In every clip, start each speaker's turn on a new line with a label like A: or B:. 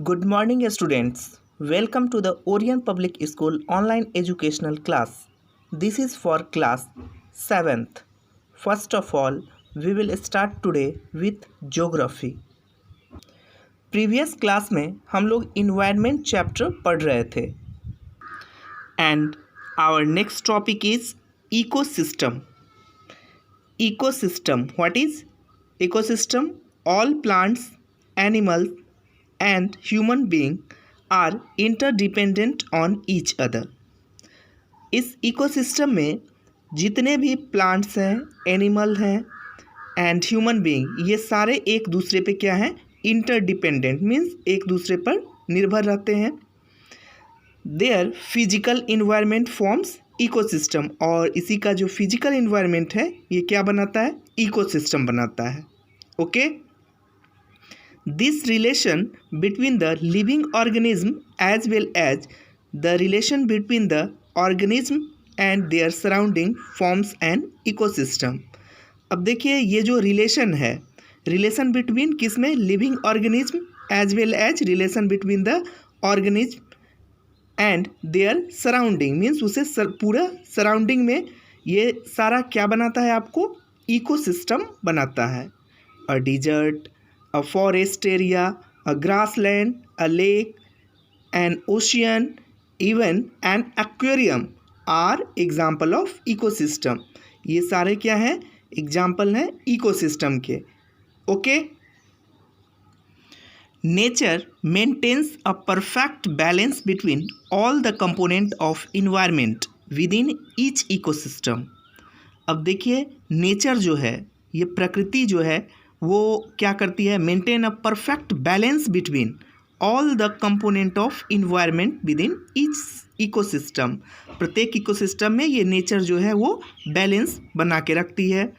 A: Good morning, students. Welcome to the Orion Public School online educational class. This is for class 7th. First of all, we will start today with geography. Previous class में हम लोग environment chapter पढ़ रहे थे and our next topic is ecosystem. Ecosystem. What is ecosystem? All plants, animals and human being are interdependent on each other. इस ecosystem में जितने भी प्लांट्स हैं, एनिमल हैं एंड ह्यूमन बीइंग, ये सारे एक दूसरे पे क्या हैं? इंटरडिपेंडेंट मीन्स एक दूसरे पर निर्भर रहते हैं. Their physical environment forms ecosystem, और इसी का जो फिजिकल इन्वायरमेंट है ये क्या बनाता है? इकोसिस्टम बनाता है. Okay. This relation between the living organism as well as the relation between the organism and their surrounding forms an ecosystem. अब देखिए ये जो रिलेशन है, रिलेशन बिटवीन किस में? Living organism as well as relation between the organism and their surrounding means उसे पूरा surrounding में ये सारा क्या बनाता है? आपको इकोसिस्टम बनाता है. A desert, a forest area, a grassland, a lake, an ocean, even an aquarium are example of ecosystem. ये सारे क्या हैं? एग्जाम्पल हैं इकोसिस्टम के. Okay. Nature maintains a perfect balance between all the component of environment within each ecosystem. अब देखिए nature जो है, ये प्रकृति जो है वो क्या करती है? Maintain a perfect balance between all the component of environment within each ecosystem. प्रत्येक इकोसिस्टम में ये नेचर जो है वो बैलेंस बना के रखती है.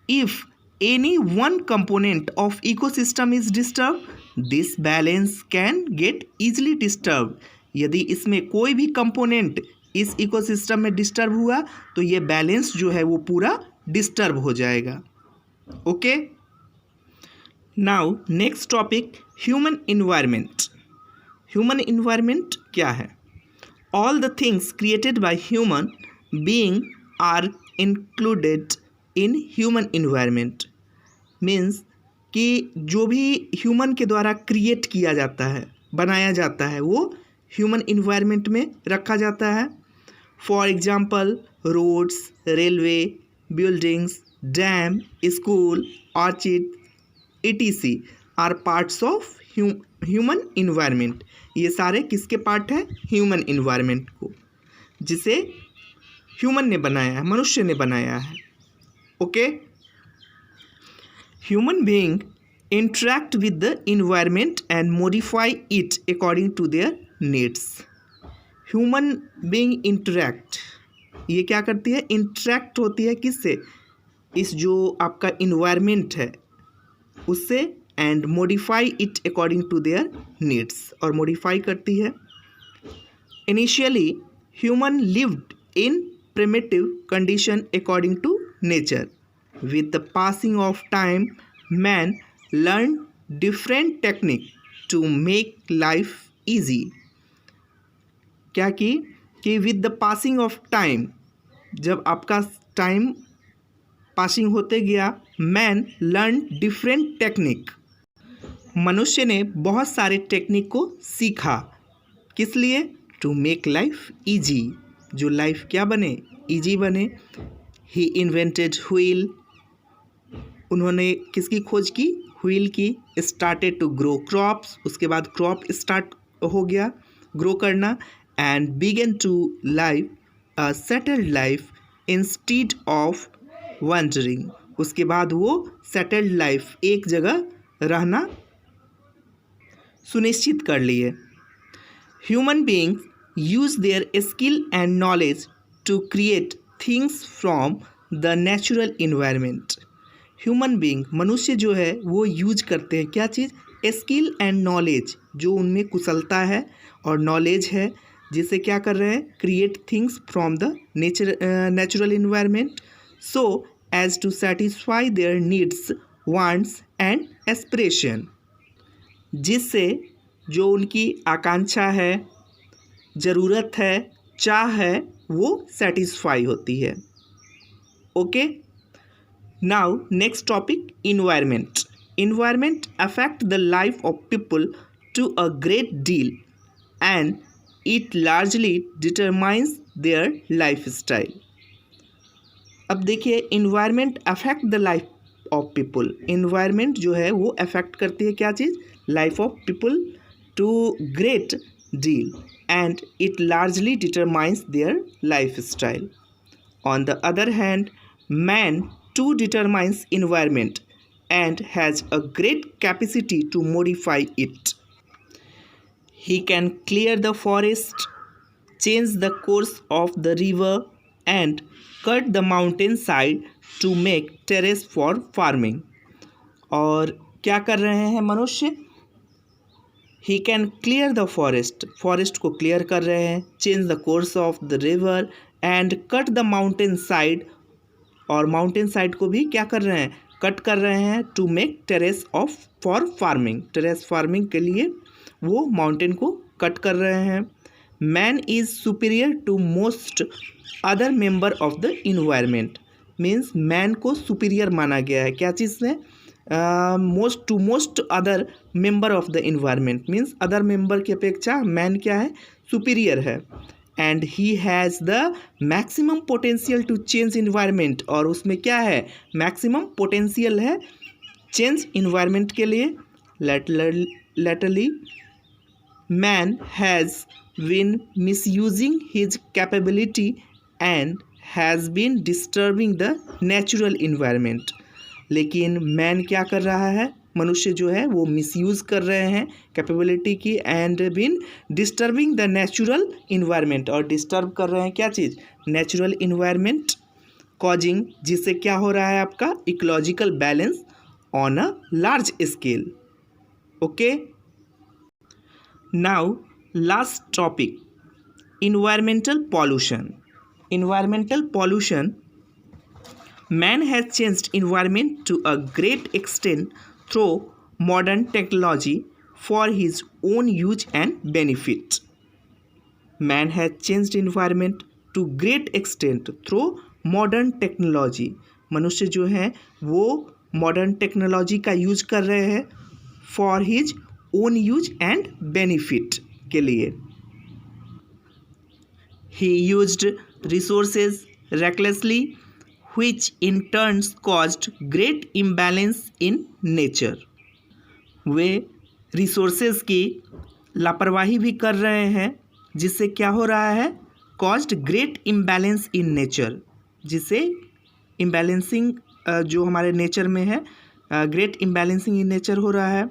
A: If any one component of ecosystem is disturb, this balance can get easily disturb. यदि इसमें कोई भी कंपोनेंट इस इकोसिस्टम में डिस्टर्ब हुआ तो ये बैलेंस जो है वो पूरा डिस्टर्ब हो जाएगा. Okay. Now next topic human environment. Human environment क्या है? All the things created by human being are included in human environment. Means कि जो भी ह्यूमन के द्वारा क्रिएट किया जाता है, बनाया जाता है, वो ह्यूमन इन्वायरमेंट में रखा जाता है. For example roads, railway, buildings, dam, school, orchid etc are parts of human environment. ये सारे किसके पार्ट हैं? ह्यूमन इन्वायरमेंट को, जिसे ह्यूमन ने बनाया है, मनुष्य ने बनाया है. Okay. Human beings interact with the environment and modify it according to their needs. Human being interact, ये क्या करती है? interact होती है किससे? इस जो आपका environment है उससे, and modify it according to their needs, और modify करती है. Initially, human lived in primitive condition according to nature. With the passing of time, man learned different technique to make life easy. क्या कि with the passing of time, जब आपका time passing होते गया, man learned different technique. मनुष्य ने बहुत सारे टेक्निक को सीखा. किस लिए? To make life easy. जो लाइफ क्या बने? ईजी बने. He invented wheel. उन्होंने किसकी खोज की? व्हील की. स्टार्टेड टू ग्रो क्रॉप्स, उसके बाद क्रॉप स्टार्ट हो गया ग्रो करना. And began to live a settled life instead of wandering. उसके बाद वो सेटल्ड लाइफ, एक जगह रहना सुनिश्चित कर लिए. Human beings use their skill and knowledge to create things from the natural environment. Human being, मनुष्य जो है वो यूज करते हैं क्या चीज़? स्किल एंड नॉलेज, जो उनमें कुशलता है और नॉलेज है, जिसे क्या कर रहे हैं? Create things from the natural environment so as to satisfy their needs, wants and aspiration. जिससे जो उनकी आकांक्षा है, ज़रूरत है, चाह है, वो सेटिस्फाई होती है। Okay, now next topic, environment. Environment affect the life of people to a great deal and it largely determines their life style. अब देखिए, environment affect the life of people. Environment जो है वो अफेक्ट करती है क्या चीज़? Life of people to great deal and it largely determines their life style. On the other hand, man too determines environment and has a great capacity to modify it. He can clear the forest, change the course of the river and cut the mountain side to make terrace for farming. और क्या कर रहे हैं मनुष्य? He can clear the forest, forest को clear कर रहे हैं, change the course of the river and cut the mountain side, और माउंटेन साइड को भी क्या कर रहे हैं? कट कर रहे हैं, to make terrace of for farming. Terrace farming के लिए वो माउंटेन को कट कर रहे हैं। Man is superior to most other member of the environment. Means man को सुपीरियर माना गया है क्या चीज़ से? Most other member of the environment. Means other member की अपेक्षा मैन क्या है? सुपीरियर है। And he has the maximum potential to change environment, और उसमें क्या है? मैक्सिमम पोटेंशियल है चेंज इन्वायरमेंट के लिए। Latterly man has been misusing his capability and has been disturbing the natural environment. लेकिन मैन क्या कर रहा है? मनुष्य जो है वो मिसयूज़ कर रहे हैं कैपेबिलिटी की and been disturbing the natural environment, और डिस्टर्ब कर रहे हैं क्या चीज़? नेचुरल इन्वायरमेंट, कॉजिंग, जिससे क्या हो रहा है आपका? Ecological balance on a large scale. Okay, now last topic, environmental pollution. Environmental pollution, man has changed environment to a great extent through modern technology for his own use and benefit. Man has changed environment to great extent through modern technology. मनुष्य जो है वो modern technology का use कर रहे हैं for his own use and benefit के लिए। He used resources recklessly, which in turn caused great imbalance in nature. Way resources की लापरवाही भी कर रहे हैं, जिससे क्या हो रहा है? caused great imbalance in nature, जिससे इम्बैलेंसिंग जो हमारे नेचर में है, ग्रेट इम्बैलेंसिंग इन नेचर हो रहा है।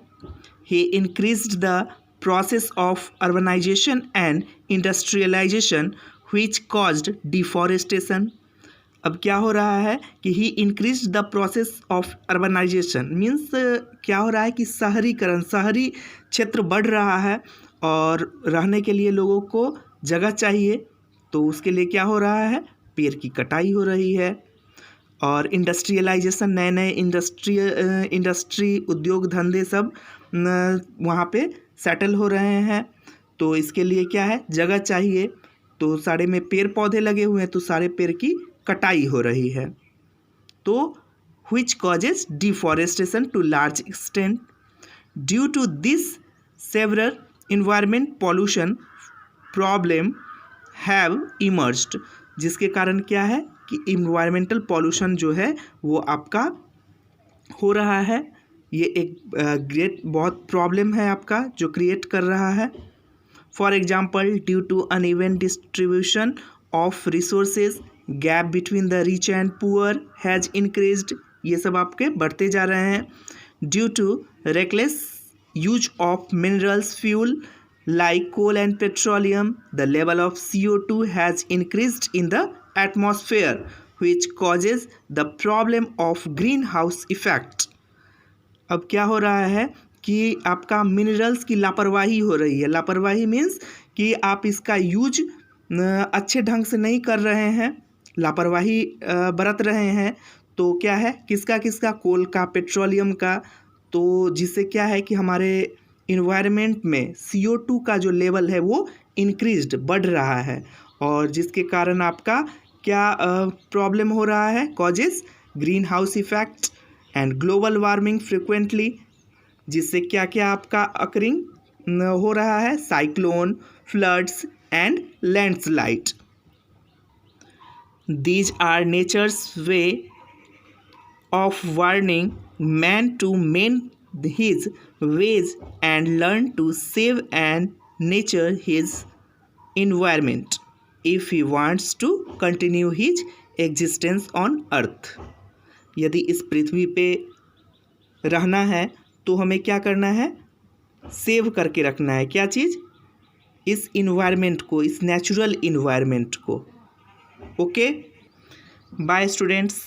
A: He increased the process of urbanization and industrialization which caused deforestation. अब क्या हो रहा है कि ही increase the process of urbanization. Means क्या हो रहा है कि शहरीकरण, शहरी क्षेत्र बढ़ रहा है और रहने के लिए लोगों को जगह चाहिए, तो उसके लिए क्या हो रहा है? पेड़ की कटाई हो रही है। और इंडस्ट्रियलाइजेशन, नए नए इंडस्ट्री उद्योग धंधे सब वहाँ पे सेटल हो रहे हैं, तो इसके लिए क्या है? जगह चाहिए, तो सारे में पेड़ पौधे लगे हुए हैं, तो सारे पेड़ की कटाई हो रही है। तो which causes deforestation to large extent. Due to this, several environment pollution problem have emerged. जिसके कारण क्या है कि environmental pollution जो है वो आपका हो रहा है। ये एक ग्रेट बहुत प्रॉब्लम है आपका जो क्रिएट कर रहा है। For example, due to uneven distribution of resources, gap between the rich and poor has increased. ये सब आपके बढ़ते जा रहे हैं। Due to reckless use of minerals fuel like coal and petroleum, the level of CO2 has increased in the atmosphere which causes the problem of green house effect. अब क्या हो रहा है कि आपका मिनरल्स की लापरवाही हो रही है। लापरवाही मीन्स कि आप इसका यूज अच्छे ढंग से नहीं कर रहे हैं, लापरवाही बरत रहे हैं। तो क्या है? किसका? कोल का, पेट्रोलियम का। तो जिससे क्या है कि हमारे इन्वायरमेंट में CO2 का जो लेवल है वो इंक्रीज्ड बढ़ रहा है, और जिसके कारण आपका क्या प्रॉब्लम हो रहा है, causes green house effect and global warming frequently, जिससे क्या क्या आपका अकरिंग हो रहा है, cyclone, floods and landslide. These are nature's way of warning man to mend his ways and learn to save and nurture his environment if he wants to continue his existence on earth। यदि इस पृथ्वी पे रहना है तो हमें क्या करना है, सेव करके रखना है। क्या चीज़, इस इन्वायरमेंट को, इस नेचुरल इन्वायरमेंट को। Okay, bye students.